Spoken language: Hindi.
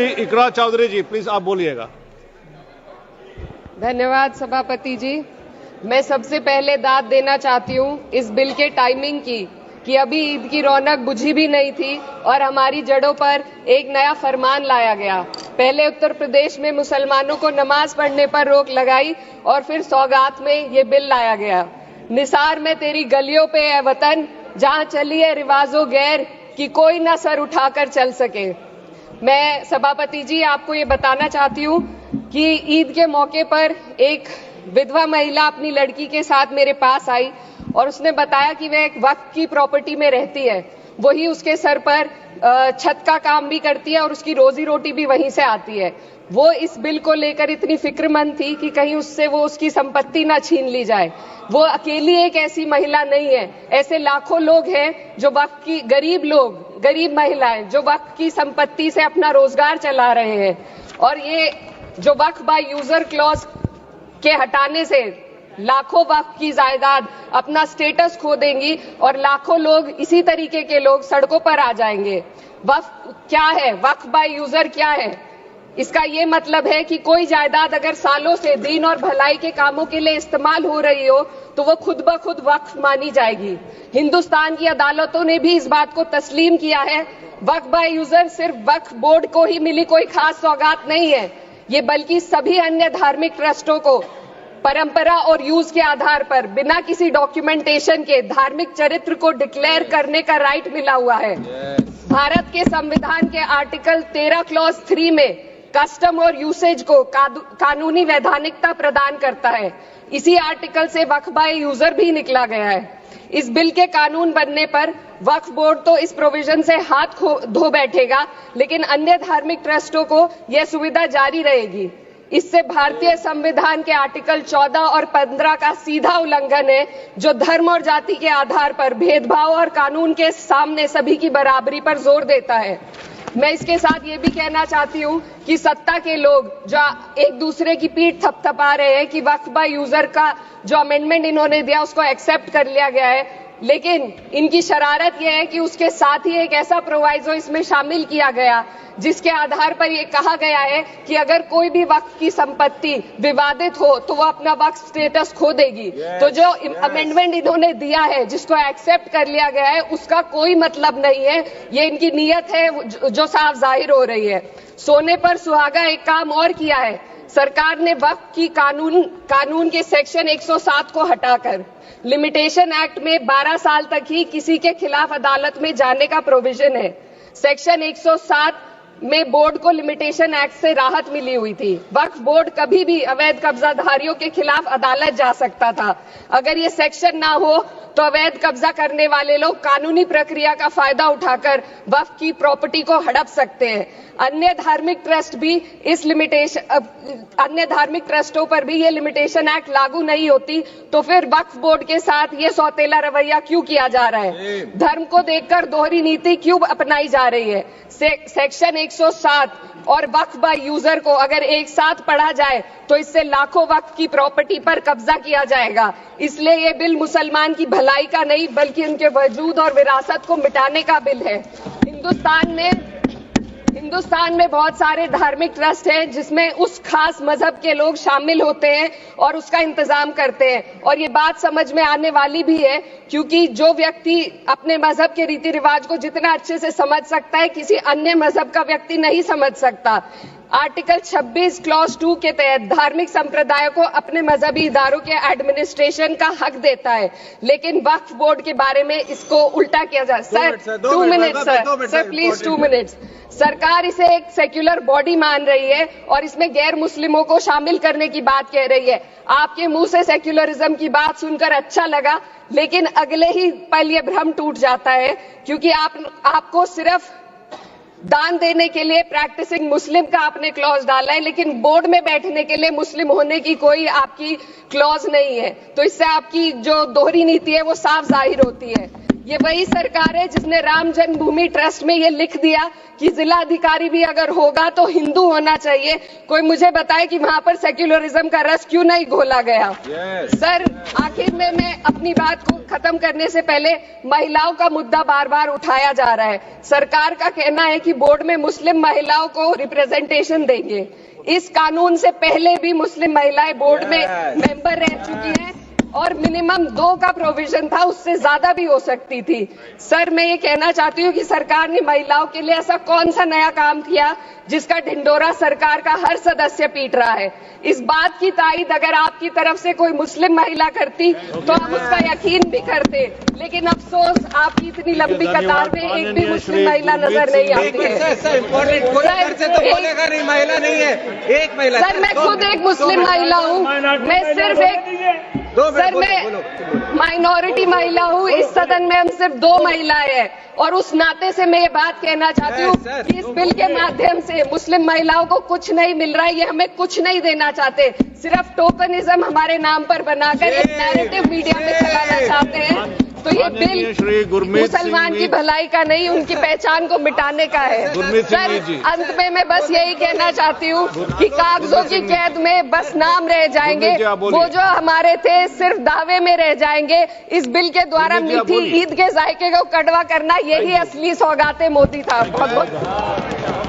इकरा चौधरी जी प्लीज आप बोलिएगा। धन्यवाद सभापति जी। मैं सबसे पहले दाद देना चाहती हूँ इस बिल के टाइमिंग की कि अभी ईद की रौनक बुझी भी नहीं थी और हमारी जड़ों पर एक नया फरमान लाया गया। पहले उत्तर प्रदेश में मुसलमानों को नमाज पढ़ने पर रोक लगाई और फिर सौगात में ये बिल लाया गया। निसार में तेरी गलियों पे है वतन, जहाँ चली है रिवाजों गैर कि कोई ना सर उठाकर चल सके। मैं सभापति जी आपको ये बताना चाहती हूँ कि ईद के मौके पर एक विधवा महिला अपनी लड़की के साथ मेरे पास आई और उसने बताया कि वह एक वक्फ की प्रॉपर्टी में रहती है, वही उसके सर पर छत का काम भी करती है और उसकी रोजी रोटी भी वहीं से आती है। वो इस बिल को लेकर इतनी फिक्रमंद थी कि कहीं उससे वो उसकी संपत्ति ना छीन ली जाए। वो अकेली एक ऐसी महिला नहीं है, ऐसे लाखों लोग हैं जो वक्फ की गरीब महिलाएं जो वक्फ की संपत्ति से अपना रोजगार चला रहे हैं। और ये जो वक्फ बाय यूजर क्लॉज के हटाने से लाखों वक्फ की जायदाद अपना स्टेटस खो देंगी और लाखों लोग इसी तरीके के लोग सड़कों पर आ जाएंगे। वक्फ क्या है, वक्फ बाय यूजर क्या है? इसका ये मतलब है कि कोई जायदाद अगर सालों से दीन और भलाई के कामों के लिए इस्तेमाल हो रही हो तो वो खुद ब खुद वक्फ मानी जाएगी। हिंदुस्तान की अदालतों ने भी इस बात को तस्लीम किया है। वक्फ बाय यूजर सिर्फ वक्फ बोर्ड को ही मिली कोई खास सौगात नहीं है, ये बल्कि सभी अन्य धार्मिक ट्रस्टों को परंपरा और यूज के आधार पर बिना किसी डॉक्यूमेंटेशन के धार्मिक चरित्र को डिक्लेयर करने का राइट मिला हुआ है। भारत के संविधान के आर्टिकल 13 क्लॉज 3 में कस्टम और यूसेज को कानूनी वैधानिकता प्रदान करता है। इसी आर्टिकल से वक्फ बाय यूजर भी निकला गया है। इस बिल के कानून बनने पर वक्फ बोर्ड तो इस प्रोविजन से हाथ धो बैठेगा, लेकिन अन्य धार्मिक ट्रस्टों को यह सुविधा जारी रहेगी। इससे भारतीय संविधान के आर्टिकल 14 और 15 का सीधा उल्लंघन है, जो धर्म और जाति के आधार पर भेदभाव और कानून के सामने सभी की बराबरी पर जोर देता है। मैं इसके साथ ये भी कहना चाहती हूँ कि सत्ता के लोग जो एक दूसरे की पीठ थपथपा रहे हैं कि वक्फ बाय यूजर का जो अमेंडमेंट इन्होंने दिया उसको एक्सेप्ट कर लिया गया है, लेकिन इनकी शरारत यह है कि उसके साथ ही एक ऐसा प्रोवाइजो इसमें शामिल किया गया जिसके आधार पर यह कहा गया है कि अगर कोई भी वक्फ की संपत्ति विवादित हो तो वो अपना वक्फ स्टेटस खो देगी। तो जो अमेंडमेंट इन्होंने दिया है जिसको एक्सेप्ट कर लिया गया है उसका कोई मतलब नहीं है, ये इनकी नीयत है जो साफ जाहिर हो रही है। सोने पर सुहागा एक काम और किया है, सरकार ने वक्फ की कानून के सेक्शन 107 को हटाकर लिमिटेशन एक्ट में 12 साल तक ही किसी के खिलाफ अदालत में जाने का प्रोविजन है। सेक्शन 107 में बोर्ड को लिमिटेशन एक्ट से राहत मिली हुई थी। वक्फ बोर्ड कभी भी अवैध कब्जाधारियों के खिलाफ अदालत जा सकता था। अगर ये सेक्शन ना हो तो अवैध कब्जा करने वाले लोग कानूनी प्रक्रिया का फायदा उठाकर वक्फ की प्रॉपर्टी को हड़प सकते हैं। अन्य धार्मिक ट्रस्टों पर भी ये लिमिटेशन एक्ट लागू नहीं होती, तो फिर वक्फ बोर्ड के साथ ये सौतेला रवैया क्यों किया जा रहा है? धर्म को देखकर दोहरी नीति क्यों अपनाई जा रही है? सेक्शन 107 और वक्फ बाय यूजर को अगर एक साथ पढ़ा जाए तो इससे लाखों वक्फ की प्रॉपर्टी पर कब्जा किया जाएगा। इसलिए ये बिल मुसलमान की भलाई का नहीं बल्कि उनके वजूद और विरासत को मिटाने का बिल है। हिंदुस्तान में बहुत सारे धार्मिक ट्रस्ट हैं जिसमें उस खास मजहब के लोग शामिल होते हैं और उसका इंतजाम करते हैं, और ये बात समझ में आने वाली भी है क्योंकि जो व्यक्ति अपने मजहब के रीति रिवाज को जितना अच्छे से समझ सकता है किसी अन्य मजहब का व्यक्ति नहीं समझ सकता। आर्टिकल 26 क्लॉज 2 के तहत धार्मिक संप्रदायों को अपने मजहबी इदारों के एडमिनिस्ट्रेशन का हक देता है, लेकिन वक्फ बोर्ड के बारे में इसको उल्टा किया जा रहा है। Sir 2 minutes sir please 2 minutes. सरकार इसे एक सेक्युलर बॉडी मान रही है और इसमें गैर मुस्लिमों को शामिल करने की बात कह रही है। आपके मुंह से सेक्युलरिज्म की बात सुनकर अच्छा लगा, लेकिन अगले ही पल ये भ्रम टूट जाता है क्योंकि आपको सिर्फ दान देने के लिए प्रैक्टिसिंग मुस्लिम का आपने क्लॉज डाला है, लेकिन बोर्ड में बैठने के लिए मुस्लिम होने की कोई आपकी क्लॉज नहीं है। तो इससे आपकी जो दोहरी नीति है वो साफ जाहिर होती है। ये वही सरकार है जिसने राम जन्मभूमि ट्रस्ट में ये लिख दिया कि जिला अधिकारी भी अगर होगा तो हिंदू होना चाहिए। कोई मुझे बताए कि वहां पर सेक्युलरिज्म का रस क्यों नहीं घोला गया? सर आखिर में मैं अपनी बात को खत्म करने से पहले महिलाओं का मुद्दा बार बार उठाया जा रहा है। सरकार का कहना है कि कि बोर्ड में मुस्लिम महिलाओं को रिप्रेजेंटेशन देंगे। इस कानून से पहले भी मुस्लिम महिलाएं बोर्ड में मेंबर रह चुकी हैं और मिनिमम 2 का प्रोविजन था, उससे ज्यादा भी हो सकती थी। सर, मैं ये कहना चाहती हूँ कि सरकार ने महिलाओं के लिए ऐसा कौन सा नया काम किया जिसका ढिंडोरा सरकार का हर सदस्य पीट रहा है। इस बात की तायीद अगर आपकी तरफ से कोई मुस्लिम महिला करती तो हम उसका यकीन भी करते, लेकिन अफसोस आपकी इतनी लंबी कतार में एक भी मुस्लिम महिला नजर नहीं आती है। महिला नहीं है, एक महिला। सर, मैं खुद एक मुस्लिम महिला हूँ, मैं सिर्फ एक सर मैं माइनॉरिटी महिला हूँ। इस सदन में हम सिर्फ 2 महिलाएं हैं और उस नाते से मैं ये बात कहना चाहती हूँ कि इस बिल के माध्यम से मुस्लिम महिलाओं को कुछ नहीं मिल रहा है। ये हमें कुछ नहीं देना चाहते, सिर्फ टोकनिज्म हमारे नाम पर बनाकर एक नैरेटिव मीडिया में चलाना चाहते हैं। तो ये बिल मुसलमान की भलाई का नहीं, उनकी पहचान को मिटाने का है। सर, अंत में मैं बस यही कहना चाहती हूँ कि कागजों की कैद में बस नाम रह जाएंगे, वो जो हमारे थे सिर्फ दावे में रह जाएंगे। इस बिल के द्वारा मीठी ईद के जायके को कड़वा करना, यही असली सौगाते मोदी था। बहुत बहुत